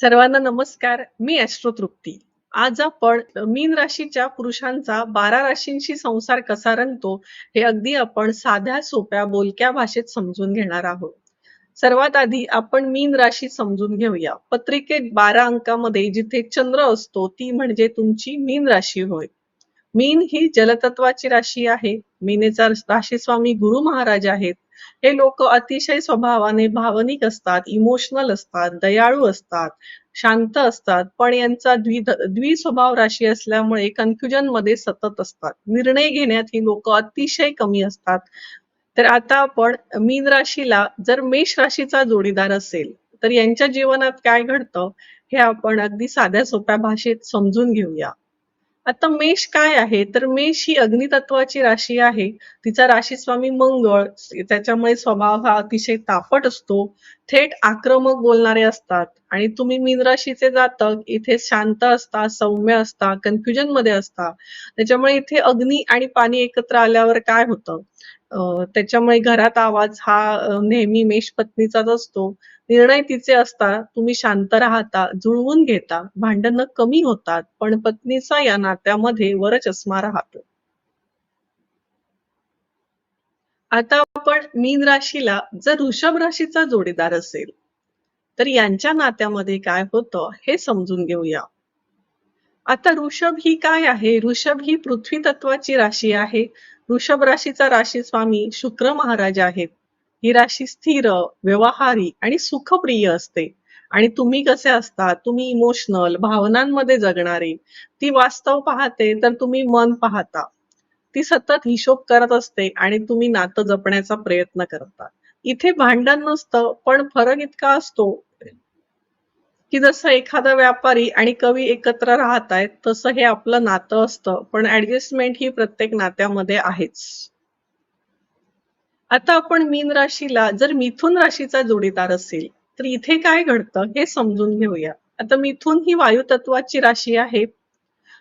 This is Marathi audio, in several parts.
सर्वांना नमस्कार. मी ॲस्ट्रो तृप्ती. आज आपण मीन राशीच्या पुरुषांचा 12 राशींशी संसार कसा रंगतो, हे अगदी आपण साध्या, सोप्या, बोलक्या भाषेत समजून घेणार आहोत. सर्वात आधी आपण मीन राशी समजून घेऊया. पत्रिकेत 12 अंकामध्ये जिथे चंद्र असतो, ती म्हणजे तुमची मीन राशी होय. मीन ही जलतत्वाची राशी आहे. मीनेचा राशीस्वामी गुरु महाराज आहेत. हे लोक अतिशय स्वभावाने भावनिक असतात, इमोशनल असतात, दयाळू असतात, शांत असतात, पण यांचा द्विस्वभाव राशी असल्यामुळे कन्फ्युजन मध्ये सतत असतात. निर्णय घेण्यात ही लोक अतिशय कमी असतात. तर आता आपण मीन राशीला जर मेष राशीचा जोडीदार असेल तर यांच्या जीवनात काय घडतं हे आपण अगदी साध्या सोप्या भाषेत समजून घेऊया. आता मेष काय आहे तर मेष ही अग्नितत्वाची राशी आहे. तिचा राशीस्वामी मंगळ, त्याच्यामुळे स्वभाव हा अतिशय तापट असतो, थेट आक्रमक बोलणारे असतात. आणि तुम्ही मीन राशीचे जातक इथे शांत असता, सौम्य असता, कन्फ्युजन मध्ये असता. त्याच्यामुळे इथे अग्नी आणि पाणी एकत्र आल्यावर काय होतं, त्याच्यामुळे घरात आवाज हा नेहमी मेष पत्नीचाच असतो. निर्णय तिचे असतात, तुम्ही शांत राहता, जुळवून घेता, भांडणं कमी होतात, पण पत्नीचा या नात्यामध्ये वरचष्मा राहतो. आता आपण मीन राशीला जर वृषभ राशीचा जोडीदार असेल तर यांच्या नात्यामध्ये काय होतं हे समजून घेऊया. आता ऋषभ ही काय आहे? ऋषभ ही पृथ्वी तत्वाची राशी आहे. वृषभ राशीचा राशी स्वामी शुक्र महाराज आहेत. ही राशी स्थिर, व्यवहारी आणि सुखप्रिय असते. आणि तुम्ही कसे असता? तुम्ही इमोशनल, भावनांमध्ये जगणारे. ती वास्तव पाहते तर तुम्ही मन पाहता. ती सतत हिशोब करत असते आणि तुम्ही नातं जपण्याचा प्रयत्न करता. इथे भांडण नसतं, पण फरक इतका असतो की जसं एखादा व्यापारी आणि कवी एकत्र राहतायत तसं हे आपलं नातं असतं, पण ऍडजस्टमेंट ही प्रत्येक नात्यामध्ये आहेच. आता आपण मीन राशीला जर मिथुन राशीचा जोडीदार असेल तर इथे काय घडतं हे समजून घेऊया. आता मिथुन ही वायू तत्वाची राशी आहे.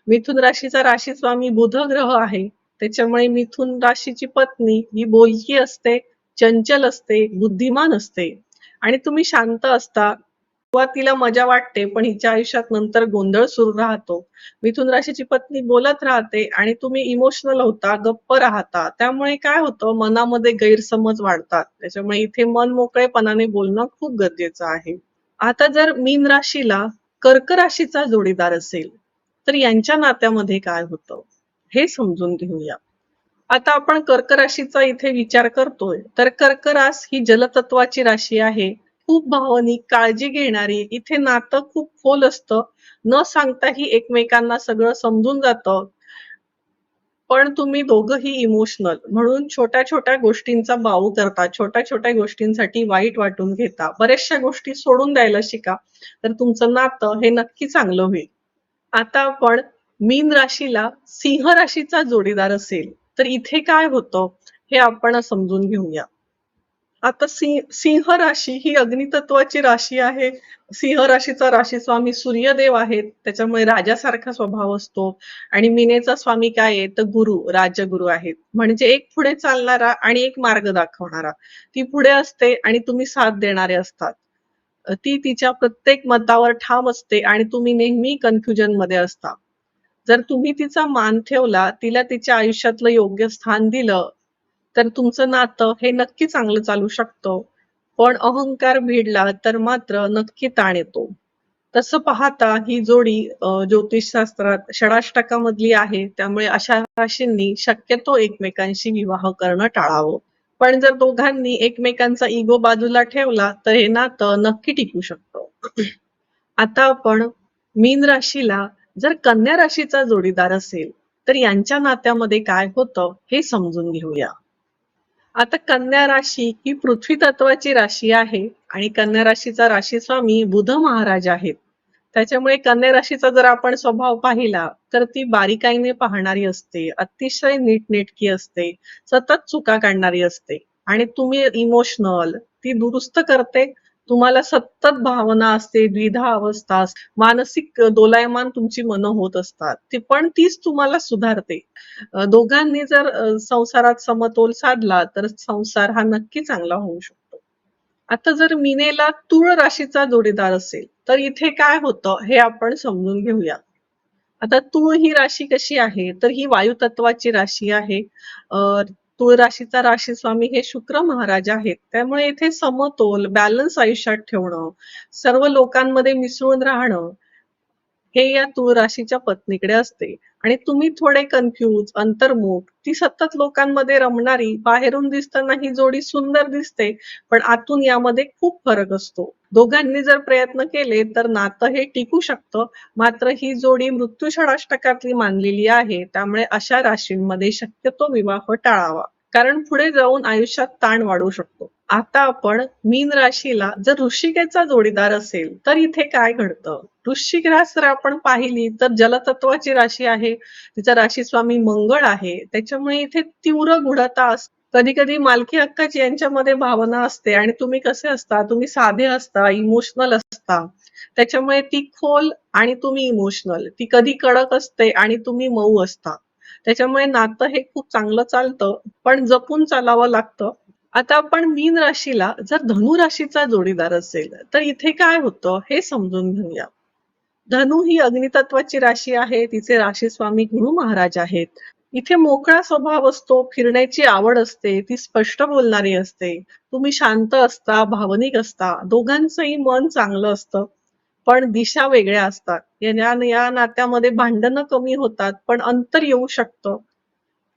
मिथुन राशीचा राशी स्वामी बुध ग्रह आहे. त्याच्यामुळे मिथुन राशीची पत्नी ही बोलकी असते, चंचल असते, बुद्धिमान असते. आणि तुम्ही शांत असता. सुरुवातीला मजा वाटते पण हिच्या आयुष्यात नंतर गोंधळ सुरू राहतो. मिथुन राशीची पत्नी बोलत राहते आणि तुम्ही इमोशनल होता, गप्प राहता. त्यामुळे काय होतं, मनामध्ये गैरसमज वाढतात. त्याच्यामुळे इथे मन मोकळेपणाने बोलणं खूप गरजेचं आहे. आता जर मीन राशीला कर्क राशीचा जोडीदार असेल तर यांच्या नात्यामध्ये काय होतं हे समजून घेऊया. आता आपण कर्क राशीचा इथे विचार करतोय तर कर्क रास ही जलतत्वाची राशी आहे. खूप भावनिक, काळजी घेणारी. इथे नातं खूप खोल असतं. न सांगताही एकमेकांना सगळं समजून जातं. पण तुम्ही दोघंही इमोशनल म्हणून छोट्या छोट्या गोष्टींचा बाऊ करता, छोट्या छोट्या गोष्टींसाठी वाईट वाटून घेता. बऱ्याचशा गोष्टी सोडून द्यायला शिका, तर तुमचं नातं हे नक्की चांगलं होईल. आता आपण मीन राशीला सिंह राशीचा जोडीदार असेल तर इथे काय होतं हे आपण समजून घेऊया. आता सिंह राशी ही अग्नितत्वाची राशी आहे. सिंह राशीचा राशी स्वामी सूर्यदेव आहेत. त्याच्यामुळे राजासारखा स्वभाव असतो. आणि मीनेचा स्वामी काय आहे तर गुरु, राजगुरु आहेत. म्हणजे एक पुढे चालणारा आणि एक मार्ग दाखवणारा. ती पुढे असते आणि तुम्ही साथ देणारे असतात. ती तिच्या प्रत्येक मतावर ठाम असते आणि तुम्ही नेहमी कन्फ्युजन मध्ये असता. जर तुम्ही तिचा मान ठेवला, तिला तिच्या आयुष्यातलं योग्य स्थान दिलं, तर तुमचं नातं हे नक्की चांगलं चालू शकतं. पण अहंकार भिडला तर मात्र नक्की ताण येतो. तसं पाहता ही जोडी ज्योतिषशास्त्रात षडाष्टकामधली आहे. त्यामुळे अशा राशींनी शक्यतो एकमेकांशी विवाह करणं टाळावं. पण जर दोघांनी एकमेकांचा इगो बाजूला ठेवला तर हे नातं नक्की टिकू शकतं. आता आपण मीन राशीला जर कन्या राशीचा जोडीदार असेल तर यांच्या नात्यामध्ये काय होतं हे समजून घेऊया. आता कन्या राशी ही पृथ्वी तत्वाची राशी आहे आणि कन्या राशीचा राशी स्वामी बुध महाराज आहेत. त्याच्यामुळे कन्या राशीचा जर आपण स्वभाव पाहिला तर ती बारीकाईने पाहणारी असते, अतिशय नीटनेटकी असते, सतत चुका काढणारी असते. आणि तुम्ही इमोशनल, ती दुरुस्त करते. तुम्हाला सतत भावना असते, द्विधा अवस्था, मानसिक दोलायमान तुमची मनं होत असतात. ती पण तीच तुम्हाला सुधारते. दोघांनी जर संसारात समतोल साधला तर संसार हा नक्की चांगला होऊ शकतो. आता जर मीनेला तूळ राशीचा जोडीदार असेल तर इथे काय होतं हे आपण समजून घेऊया. आता तूळ ही राशी कशी आहे तर ही वायुतत्वाची राशी आहे. तूळ राशीचा राशी स्वामी हे शुक्र महाराज आहेत. त्यामुळे इथे समतोल बॅलन्स आयुष्यात ठेवणं, सर्व लोकांमध्ये मिसळून राहणं हे या तूळ राशीच्या पत्नीकडे असते. आणि तुम्ही थोडे कन्फ्यूज, अंतर्मुख, ती सतत लोकांमध्ये रमणारी, बाहेरून दिसताना ही जोडी सुंदर दिसते, पण आतून यामध्ये खूप फरक असतो. दोघांनी जर प्रयत्न केले तर नातं हे टिकू शकतं, मात्र ही जोडी मृत्यू षडाष्टकातली मानलेली आहे. त्यामुळे अशा राशींमध्ये शक्यतो विवाह टाळावा, कारण पुढे जाऊन आयुष्यात ताण वाढू शकतो. आता आपण मीन राशीला जर वृश्चिकेचा जोडीदार असेल तर इथे काय घडतं. वृश्चिक रास जर आपण पाहिली तर जलतत्वाची राशी आहे, तिचा राशी स्वामी मंगळ आहे. त्याच्यामुळे इथे तीव्र गूढता असते. कधी कधी मालकी हक्काची यांच्यामध्ये भावना असते आणि तुम्ही कसे असता, तुम्ही साधे असता, इमोशनल असता. त्याच्यामुळे ती खोल आणि तुम्ही इमोशनल, ती कधी कडक असते आणि तुम्ही मऊ असता. त्याच्यामुळे नातं हे खूप चांगलं चालतं, पण जपून चालावं लागतं. आता आपण मीन राशीला जर धनु राशीचा जोडीदार असेल तर इथे काय होतं हे समजून घेऊया. धनु ही अग्नितत्वाची राशी आहे. तिचे राशी स्वामी गुरु महाराज आहेत. इथे मोकळा स्वभाव असतो, फिरण्याची आवड असते, ती स्पष्ट बोलणारी असते. तुम्ही शांत असता, भावनिक असता, दोघांचंही मन चांगलं असतं, पण दिशा वेगळ्या असतात. या नात्यामध्ये भांडणं कमी होतात, पण अंतर येऊ शकतं.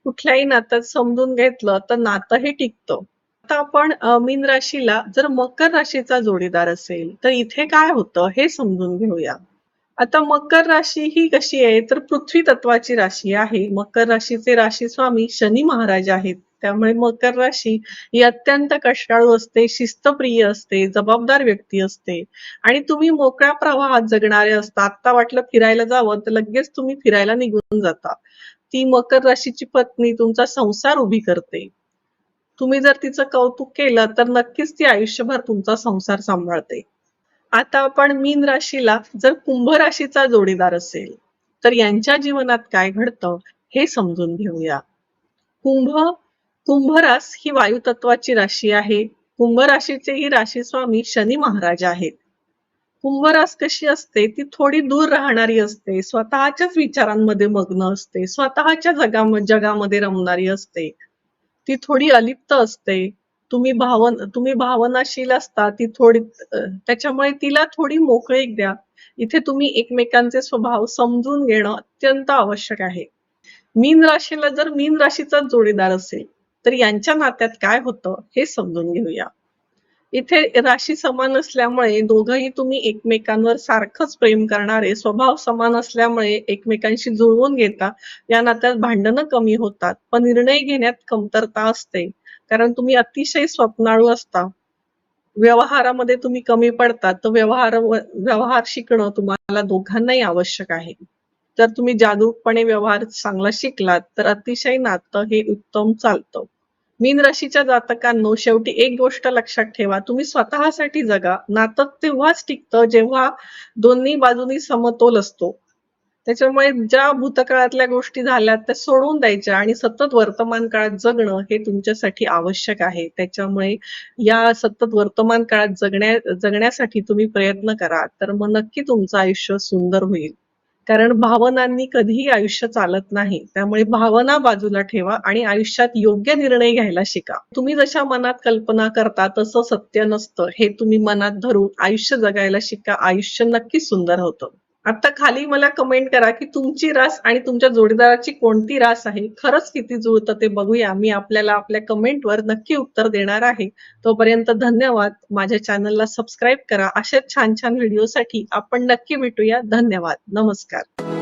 कुठल्याही नात्यात समजून घेतलं तर नातं हे टिकतं. आता आपण मीन राशीला जर मकर राशीचा जोडीदार असेल तर इथे काय होतं हे समजून घेऊया. आता मकर राशी ही कशी आहे तर पृथ्वी तत्वाची राशी आहे. मकर राशीचे राशी स्वामी शनी महाराज आहेत. त्यामुळे मकर राशी ही अत्यंत कष्टाळू असते, शिस्तप्रिय असते, जबाबदार व्यक्ती असते आणि तुम्ही मोकळ्या प्रवाहात जगणारे असता. आता वाटलं फिरायला जावं तर लगेच तुम्ही फिरायला निघून जाता. ती मकर राशीची पत्नी तुमचा संसार उभी करते. तुम्ही जर तिचं कौतुक केलं तर नक्कीच ती आयुष्यभर तुमचा संसार सांभाळते. आता आपण मीन राशीला जर कुंभ राशीचा जोडीदार असेल तर यांच्या जीवनात काय घडतं हे समजून घेऊया. कुंभ कुंभ रास ही वायुतत्वाची राशी आहे. कुंभ राशीचे ही राशी स्वामी शनी महाराज आहेत. कुंभ रास कशी असते ती थोडी दूर राहणारी असते, स्वतःच्याच विचारांमध्ये मग्न असते, स्वतःच्या जगामध्ये रमणारी असते. ती थोडी अलिप्त असते. तुम्ही भावनाशील असता, ती थोडी त्याच्यामुळे तिला थोडी मोकळीक द्या. इथे तुम्ही एकमेकांचे स्वभाव समजून घेणं अत्यंत आवश्यक आहे. मीन राशीला जर मीन राशीचा जोडीदार असेल तर यांच्या नात्यात काय होतं हे समजून घेऊया. इथे राशी समान असल्यामुळे दोघंही तुम्ही एकमेकांवर सारखंच प्रेम करणारे, स्वभाव समान असल्यामुळे एकमेकांशी जुळवून घेता. या नात्यात भांडणं कमी होतात, पण निर्णय घेण्यात कमतरता असते, कारण तुम्ही अतिशय स्वप्नाळू असता. व्यवहारामध्ये तुम्ही कमी पडतात, तर व्यवहार शिकणं तुम्हाला दोघांनाही आवश्यक आहे. जर तुम्ही जागरूकपणे व्यवहार चांगला शिकलात तर अतिशय नातं हे उत्तम चालतं. मीन राशीच्या जातकांनो, शेवटी एक गोष्ट लक्षात ठेवा, तुम्ही स्वतःसाठी जगा. नातं तेव्हाच टिकतं जेव्हा दोन्ही बाजूनी समतोल असतो. त्याच्यामुळे ज्या भूतकाळातल्या गोष्टी झाल्या त्या सोडून द्यायच्या आणि सतत वर्तमान काळात जगणं हे तुमच्यासाठी आवश्यक आहे. त्याच्यामुळे या सतत वर्तमान काळात जगण्यासाठी तुम्ही प्रयत्न करा, तर मग नक्की तुमचं आयुष्य सुंदर होईल. कारण भावनांनी कधीही आयुष्य चालत नाही. त्यामुळे भावना बाजूला ठेवा आणि आयुष्यात योग्य निर्णय घ्यायला शिका. तुम्ही जशा मनात कल्पना करता तसं सत्य नसतं, हे तुम्ही मनात धरून आयुष्य जगायला शिका. आयुष्य नक्कीच सुंदर होतं. आता खाली मला कमेंट करा की तुमची रास आणि तुमच्या जोडीदाराची कोणती रास आहे, खरंच किती जुळतं ते बघूया. मी आपल्याला आपल्या कमेंटवर नक्की उत्तर देणार आहे. तोपर्यंत धन्यवाद. माझ्या चॅनलला सबस्क्राईब करा. अशाच छान छान व्हिडिओसाठी आपण नक्की भेटूया. धन्यवाद. नमस्कार.